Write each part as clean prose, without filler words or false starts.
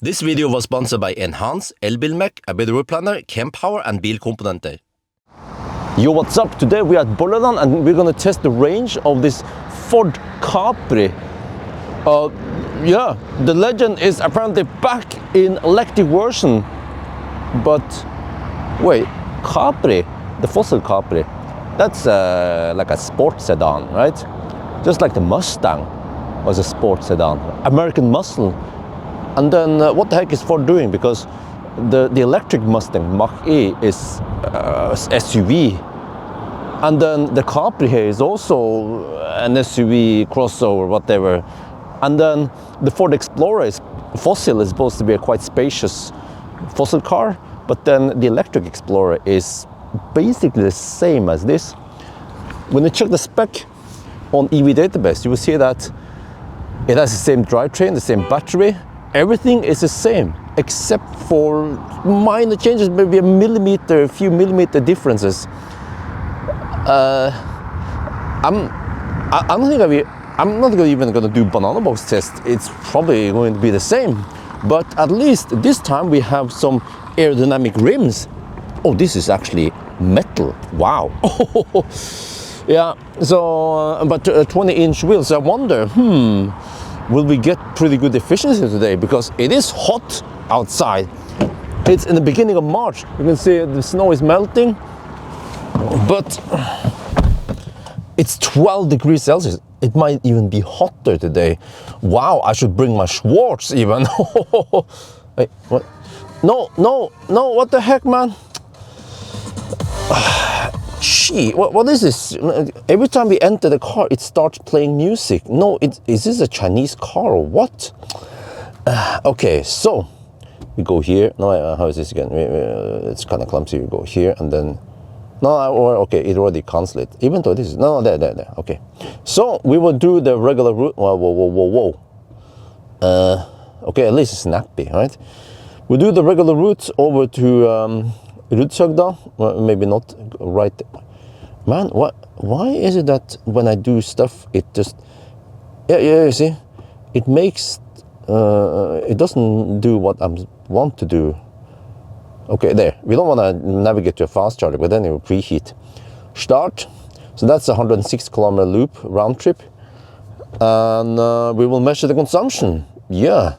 This video was sponsored by Enhance, Elbilmek, ABRP Planner, Kempower and Bilkomponenter. Yo, what's up? Today we are at Bolleland and we're gonna test the range of this Ford Capri. Yeah, the legend is apparently back in electric version. But wait, Capri, the fossil Capri, that's like a sports sedan, right? Just like the Mustang was a sports sedan, American muscle. And then what the heck is Ford doing? Because the electric Mustang Mach-E is SUV. And then the Capri here is also an SUV, crossover, whatever. And then the Ford Explorer is fossil, is supposed to be a quite spacious fossil car. But then the electric Explorer is basically the same as this. When you check the spec on EV database, you will see that it has the same drivetrain, the same battery. Everything is the same, except for minor changes, maybe a millimeter, a few millimeter differences. I'm not even going to do banana box test. It's probably going to be the same, but at least this time we have some aerodynamic rims. Oh, this is actually metal. Wow. Yeah. So, but 20-inch wheels. I wonder, will we get pretty good efficiency today? Because it is hot outside. It's in the beginning of March. You can see the snow is melting, but it's 12 degrees Celsius. It might even be hotter today. Wow, I should bring my Schwartz even. Wait, what? No, what the heck, man? Gee, what is this? Every time we enter the car, it starts playing music. No, is this a Chinese car or what? Okay, so we go here. No, how is this again? It's kind of clumsy. We go here and then, okay, it already cancelled it. Even though this is, there. Okay, so we will do the regular route. Whoa. Okay, at least it's snappy, right? We'll do the regular route over to Rudshøgda. Well, maybe not right. Man, why is it that when I do stuff, it just, yeah, you see, it makes, it doesn't do what I want to do. Okay, there. We don't want to navigate to a fast charger, but then it will preheat. Start. So that's a 106 kilometer loop round trip, and we will measure the consumption. Yeah.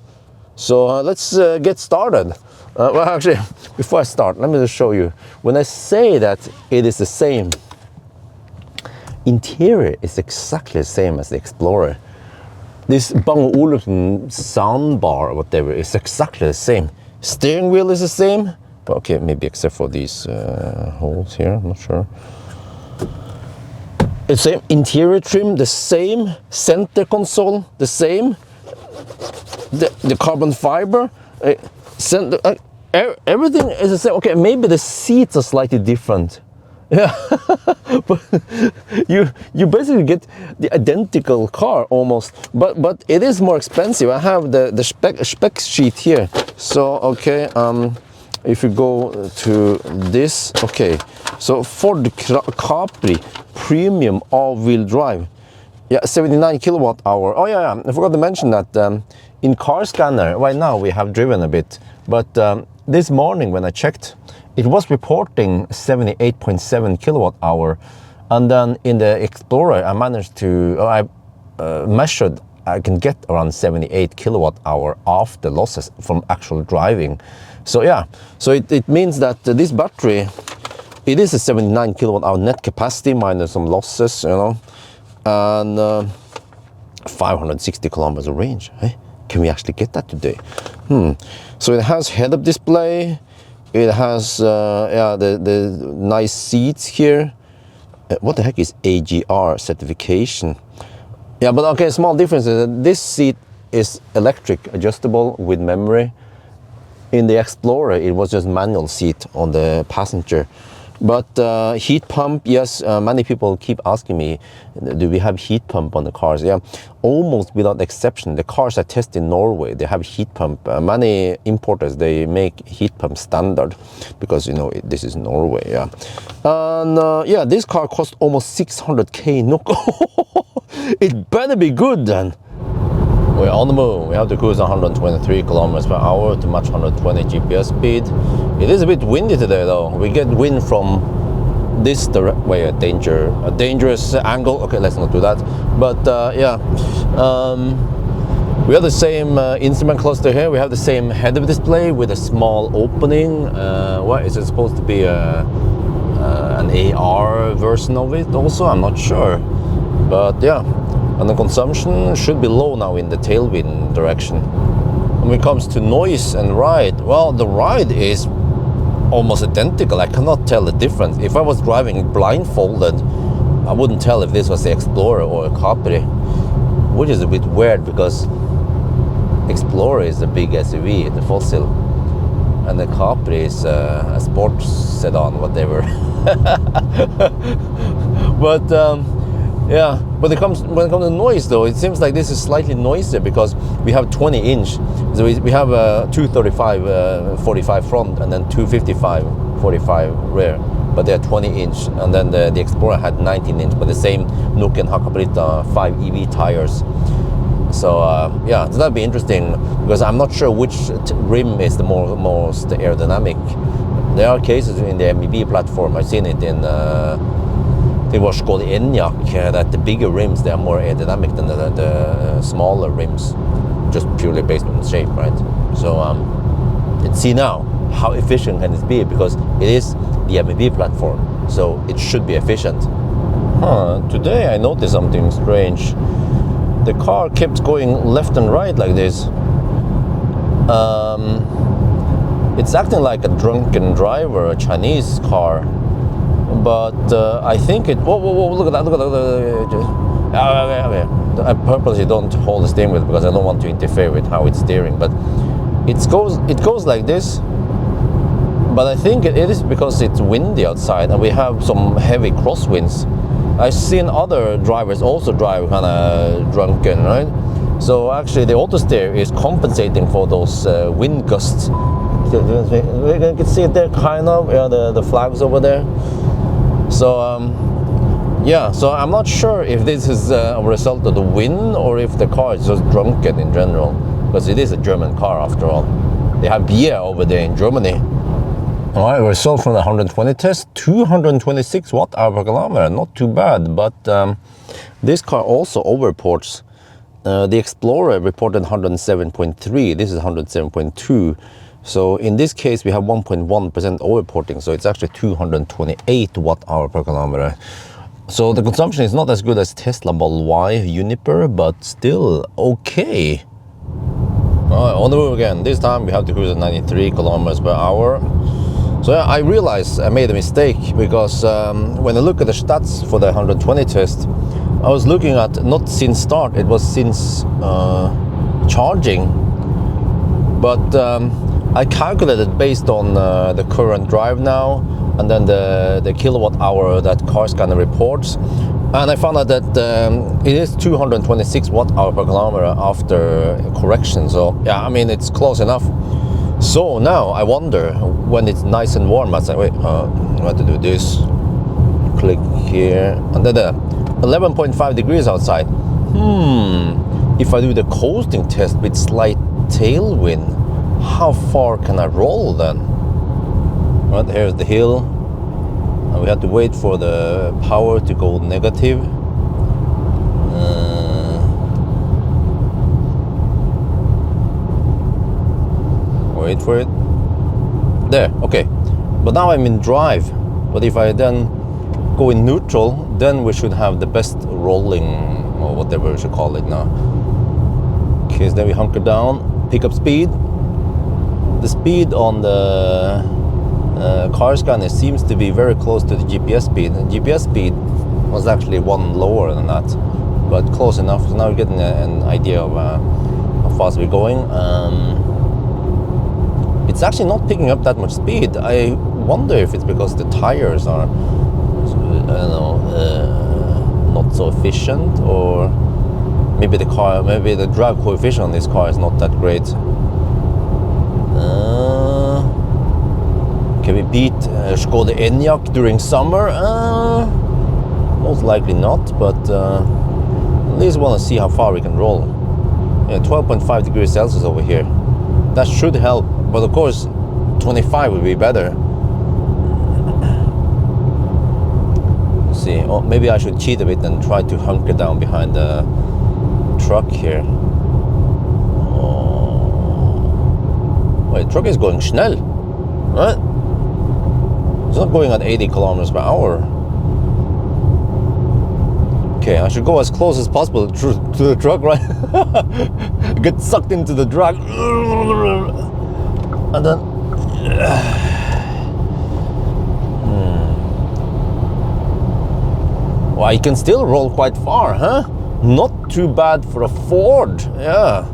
So let's get started. Well, actually, before I start, let me just show you. When I say that it is the same, interior is exactly the same as the Explorer. This Bang & Olufsen soundbar or whatever is exactly the same. Steering wheel is the same. Okay, maybe except for these holes here, I'm not sure. The same interior trim, the same center console, the same. The carbon fiber, everything is the same. Okay, maybe the seats are slightly different. Yeah, but you basically get the identical car almost, but it is more expensive. I have the spec sheet here. So okay, if you go to this, okay, so Ford Capri Premium all-wheel drive, yeah, 79 kilowatt hour. Oh yeah, I forgot to mention that in car scanner right now we have driven a bit, but this morning when I checked, it was reporting 78.7 kilowatt hour, and then in the Explorer I managed to, measured I can get around 78 kilowatt hour after losses from actual driving. So yeah, so it means that this battery, it is a 79 kilowatt hour net capacity minus some losses, you know, and 560 kilometers of range. Eh? Can we actually get that today? So it has head-up display. It has the nice seats here. What the heck is AGR certification? Yeah, but okay, small difference is that this seat is electric adjustable with memory. In the Explorer, it was just manual seat on the passenger. But heat pump, yes, many people keep asking me, do we have heat pump on the cars? Yeah, almost without exception. The cars I test in Norway, they have heat pump. Many importers, they make heat pump standard because, you know, this is Norway, yeah. And yeah, this car cost almost 600K NOK. It better be good then. We're on the move. We have to cruise 123 kilometers per hour to match 120 GPS speed. It is a bit windy today though. We get wind from this way, a dangerous angle. Okay, let's not do that. But yeah, we have the same instrument cluster here. We have the same head-up display with a small opening. What is it supposed to be? An AR version of it also? I'm not sure. But yeah, and the consumption should be low now in the tailwind direction. When it comes to noise and ride, well, the ride is almost identical. I cannot tell the difference. If I was driving blindfolded, I wouldn't tell if this was the Explorer or a Capri, which is a bit weird because Explorer is a big SUV, the fossil, and the Capri is a sports sedan, whatever. But yeah, when it comes to noise though, it seems like this is slightly noisier because we have 20-inch. So we have 235 45 front and then 255 45 rear, but they're 20-inch, and then the Explorer had 19-inch, but the same Nuk and Hakkapeliitta 5 EV tires. So yeah, so that'd be interesting because I'm not sure which rim is the most aerodynamic. There are cases in the MEB platform. I've seen it in it was called Ioniq, that the bigger rims, they are more aerodynamic than the smaller rims, just purely based on shape, right? So let's see now how efficient can this be, because it is the MEB platform, so it should be efficient. Today I noticed something strange. The car kept going left and right like this. It's acting like a drunken driver, a Chinese car. But I think it. Whoa! Look at that! Look at that! Okay. I purposely don't hold the steering wheel because I don't want to interfere with how it's steering. But it goes like this. But I think it is because it's windy outside and we have some heavy crosswinds. I've seen other drivers also drive kind of drunken, right? So actually, the auto steer is compensating for those wind gusts. We can see it there, kind of. Yeah, the flags over there. So yeah, so I'm not sure if this is a result of the wind or if the car is just drunken in general, because it is a German car after all. They have beer over there in Germany. All right, result from the 120 test, 226 watt-hour per kilometer, not too bad, but this car also overreports. The Explorer reported 107.3, this is 107.2. So in this case, we have 1.1% overreporting, so it's actually 228 watt-hour per kilometer. So the consumption is not as good as Tesla Model Y Juniper, but still okay. All right, on the move again. This time we have to cruise at 93 kilometers per hour. So yeah, I realized I made a mistake because when I look at the stats for the 120 test, I was looking at not since start, it was since charging. But I calculated based on the current drive now and then the kilowatt hour that CarScanner reports, and I found out that it is 226 watt-hour per kilometer after correction. So yeah, I mean, it's close enough. So now I wonder, when it's nice and warm, I say, wait, I have to do this, click here, and then 11.5 degrees outside. If I do the coasting test with slight tailwind, how far can I roll then? Right, here's the hill, and we have to wait for the power to go negative. Wait for it. There, okay. But now I'm in drive. But if I then go in neutral, then we should have the best rolling, or whatever we should call it now. Okay, so then we hunker down, pick up speed. The speed on the CarScanner seems to be very close to the GPS speed. The GPS speed was actually one lower than that, but close enough. So now we're getting an idea of how fast we're going. It's actually not picking up that much speed. I wonder if it's because the tires are, I don't know, not so efficient, or maybe the drag coefficient on this car is not that great. Can we beat Skoda Enyaq during summer? Most likely not, but at least want to see how far we can roll. Yeah, 12.5 degrees Celsius over here. That should help, but of course 25 would be better. Let's see. Oh, maybe I should cheat a bit and try to hunker down behind the truck here. Oh. Wait, truck is going schnell, right? It's not going at 80 kilometers per hour. Okay, I should go as close as possible to the truck, right? Get sucked into the drag. And then... Well, you can still roll quite far, huh? Not too bad for a Ford, yeah.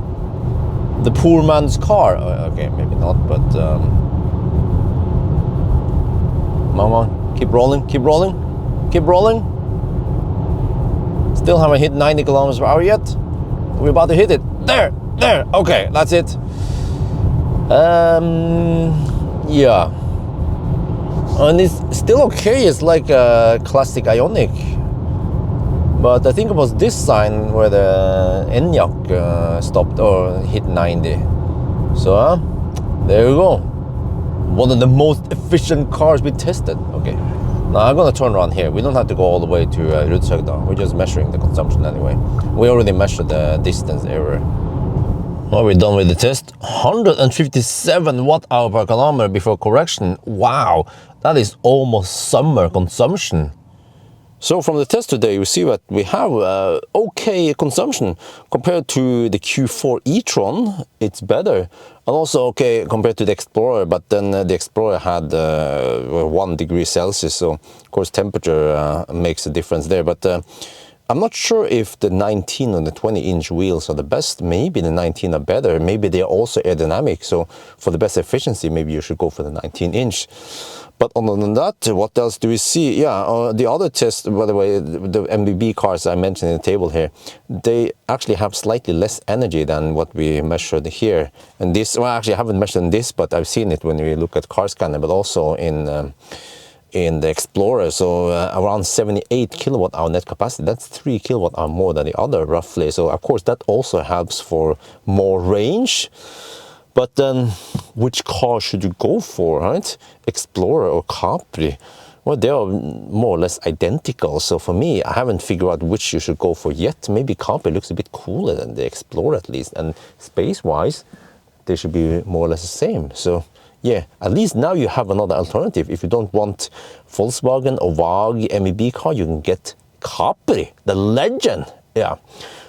The poor man's car. Okay, maybe not, but... Come on, keep rolling, keep rolling, keep rolling. Still haven't hit 90 kilometers per hour yet. We're about to hit it. There, okay, that's it. Yeah. And it's still okay, it's like a classic Ioniq. But I think it was this sign where the Ioniq stopped or hit 90. So, there you go. One of the most efficient cars we tested. Okay. Now I'm gonna turn around here. We don't have to go all the way to Rudshøgda. We're just measuring the consumption anyway. We already measured the distance error. Well, we're done with the test. 157 watt-hour per kilometer before correction. Wow, that is almost summer consumption. So from the test today, you see that we have okay consumption compared to the Q4 e-tron. It's better, and also okay compared to the Explorer. But then the Explorer had 1 degree Celsius, so of course temperature makes a difference there. But I'm not sure if the 19 and the 20-inch wheels are the best. Maybe the 19 are better. Maybe they are also aerodynamic. So for the best efficiency, maybe you should go for the 19-inch. But other than that, what else do we see? Yeah, the other test, by the way, the MBB cars I mentioned in the table here, they actually have slightly less energy than what we measured here. And this, well, actually I haven't measured this, but I've seen it when we look at car scanner, but also in the Explorer. So around 78 kilowatt hour net capacity. That's 3 kilowatt hour more than the other, roughly. So of course that also helps for more range. But then, which car should you go for, right? Explorer or Capri? Well, they are more or less identical. So for me, I haven't figured out which you should go for yet. Maybe Capri looks a bit cooler than the Explorer at least. And space-wise, they should be more or less the same. So yeah, at least now you have another alternative. If you don't want Volkswagen or VAG MEB car, you can get Capri, the legend. Yeah.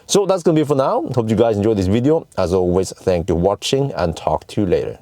So that's gonna be it for now. Hope you guys enjoyed this video. As always, thank you for watching and talk to you later.